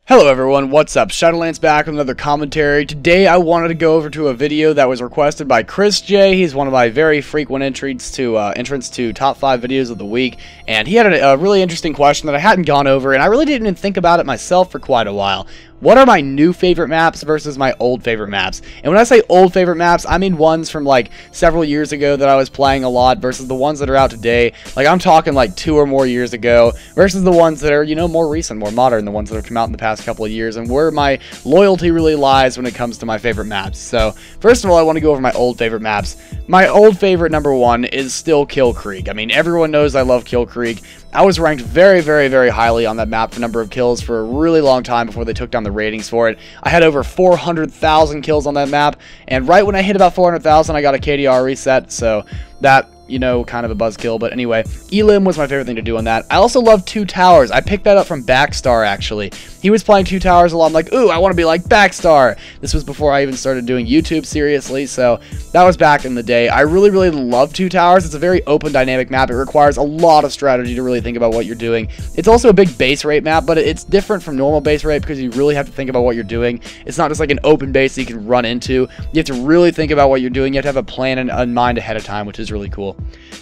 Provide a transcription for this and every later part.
Hello everyone, what's up? Shadowlands back with another commentary. Today I wanted to go over to a video that was requested by Chris J. He's one of my very frequent entrants to top 5 videos of the week, and he had a really interesting question that I hadn't gone over, and I really didn't even think about it myself for quite a while. What are my new favorite maps versus my old favorite maps? And when I say old favorite maps, I mean ones from like several years ago that I was playing a lot versus the ones that are out today. Like I'm talking like 2 or more years ago versus the ones that are, you know, more recent, more modern, the ones that have come out in the past couple of years, and where my loyalty really lies when it comes to my favorite maps. So first of all, I want to go over my old favorite maps. My old favorite number 1 is still Kill Creek. I mean, everyone knows I love Kill Creek. I was ranked very, very, very highly on that map for number of kills for a really long time before they took down the ratings for it. I had over 400,000 kills on that map, and right when I hit about 400,000, I got a KDR reset, so that, you know, kind of a buzzkill. But anyway, Elim was my favorite thing to do on that. I also love Two Towers. I picked that up from Backstar, actually. He was playing Two Towers a lot. I'm like, ooh, I want to be like Backstar. This was before I even started doing YouTube seriously, so that was back in the day. I really, really love Two Towers. It's a very open, dynamic map. It requires a lot of strategy to really think about what you're doing. It's also a big base rate map, but it's different from normal base rate because you really have to think about what you're doing. It's not just like an open base that you can run into. You have to really think about what you're doing. You have to have a plan in mind ahead of time, which is really cool.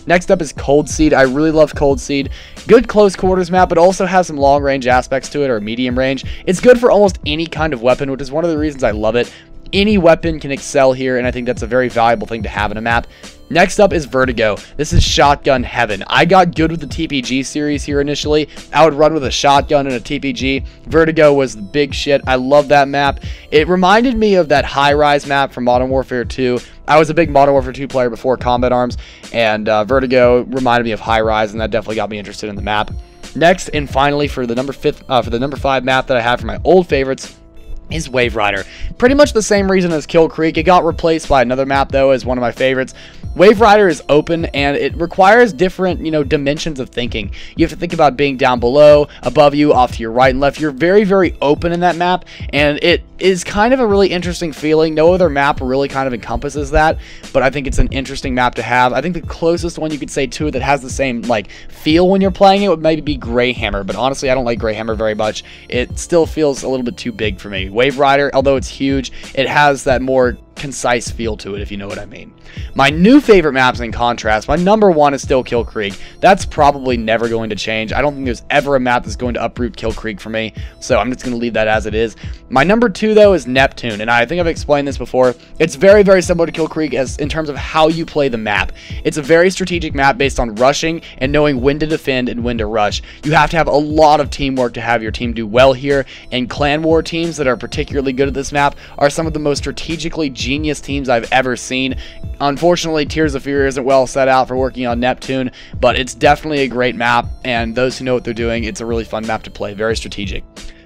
Next up is Cold Seed. I really love Cold Seed. Good close quarters map, but also has some long range aspects to it, or medium range. It's good for almost any kind of weapon, which is one of the reasons I love it. Any weapon can excel here, and I think that's a very valuable thing to have in a map. Next up is Vertigo. This is shotgun heaven. I got good with the TPG series here initially. I would run with a shotgun and a TPG. Vertigo was the big shit. I love that map. It reminded me of that high-rise map from Modern Warfare 2. I was a big Modern Warfare 2 player before Combat Arms, and Vertigo reminded me of high-rise, and that definitely got me interested in the map. Next, and finally, for the number 5 map that I have for my old favorites, is Wave Rider. Pretty much the same reason as Kill Creek. It got replaced by another map, though, as one of my favorites. Wave Rider is open, and it requires different, you know, dimensions of thinking. You have to think about being down below, above you, off to your right and left. You're very, very open in that map, and it is kind of a really interesting feeling. No other map really kind of encompasses that, but I think it's an interesting map to have. I think the closest one you could say to it that has the same, like, feel when you're playing it would maybe be Greyhammer, but honestly, I don't like Greyhammer very much. It still feels a little bit too big for me. Wave Rider, although it's huge, it has that more concise feel to it, if you know what I mean. My new favorite maps, in contrast, my number 1 is still Kill Creek. That's probably never going to change. I don't think there's ever a map that's going to uproot Kill Creek for me, so I'm just going to leave that as it is. My number 2, though, is Neptune, and I think I've explained this before. It's very, very similar to Kill Creek as in terms of how you play the map. It's a very strategic map based on rushing and knowing when to defend and when to rush. You have to have a lot of teamwork to have your team do well here, and clan war teams that are particularly good at this map are some of the most strategically genius teams I've ever seen. Unfortunately, Tears of Fear isn't well set out for working on Neptune, but it's definitely a great map, and those who know what they're doing, it's a really fun map to play, very strategic.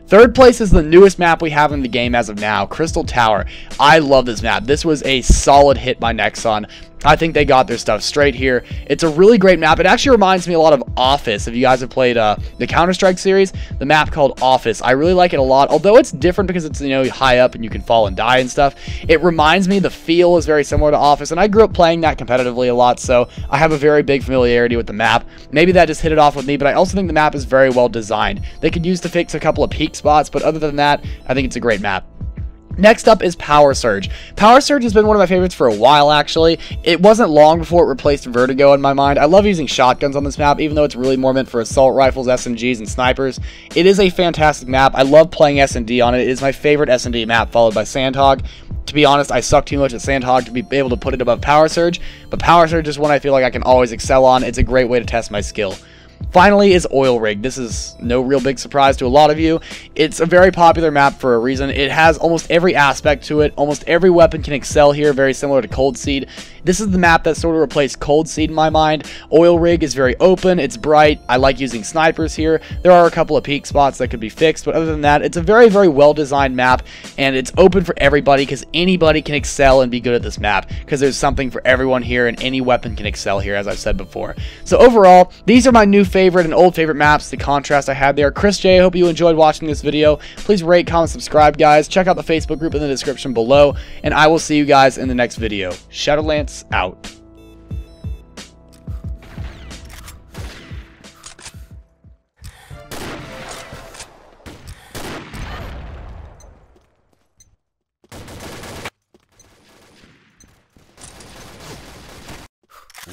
Third place is the newest map we have in the game as of now, Crystal Tower. I love this map. This was a solid hit by Nexon. I think they got their stuff straight here. It's a really great map. It actually reminds me a lot of Office. If you guys have played the Counter-Strike series, the map called Office, I really like it a lot. Although it's different because it's, you know, high up and you can fall and die and stuff. It reminds me, the feel is very similar to Office, and I grew up playing that competitively a lot, so I have a very big familiarity with the map. Maybe that just hit it off with me, but I also think the map is very well designed. They could use to fix a couple of peak spots, but other than that, I think it's a great map. Next up is Power Surge. Power Surge has been one of my favorites for a while, actually. It wasn't long before it replaced Vertigo in my mind. I love using shotguns on this map, even though it's really more meant for assault rifles, SMGs, and snipers. It is a fantastic map. I love playing S&D on it. It is my favorite S&D map, followed by Sandhog. To be honest, I suck too much at Sandhog to be able to put it above Power Surge, but Power Surge is one I feel like I can always excel on. It's a great way to test my skill. Finally is Oil Rig. This is no real big surprise to a lot of you. It's a very popular map for a reason. It has almost every aspect to it. Almost every weapon can excel here, very similar to Cold Seed. This is the map that sort of replaced Cold Seed in my mind. Oil Rig is very open. It's bright. I like using snipers here. There are a couple of peak spots that could be fixed, but other than that, it's a very, very well-designed map, and it's open for everybody because anybody can excel and be good at this map because there's something for everyone here, and any weapon can excel here, as I've said before. So overall, these are my new favorite and old favorite maps, the contrast I had there. Chris J, I hope you enjoyed watching this video. Please rate, comment, subscribe, guys. Check out the Facebook group in the description below, and I will see you guys in the next video. Shadowlands out.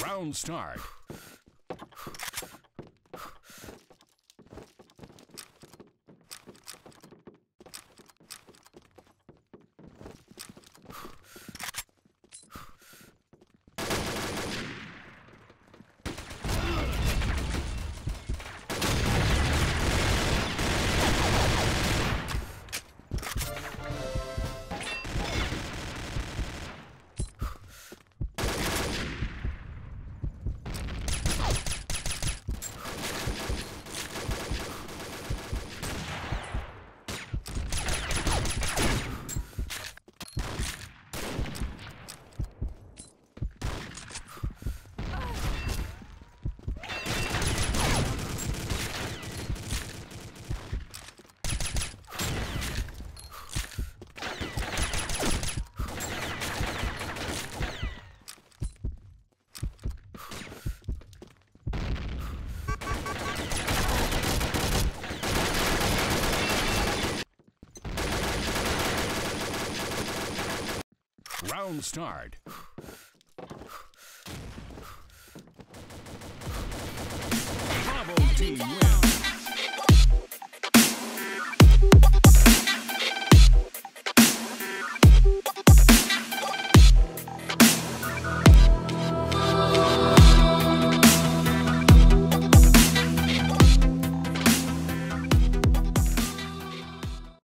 Round start. Round start. Bravo team wins.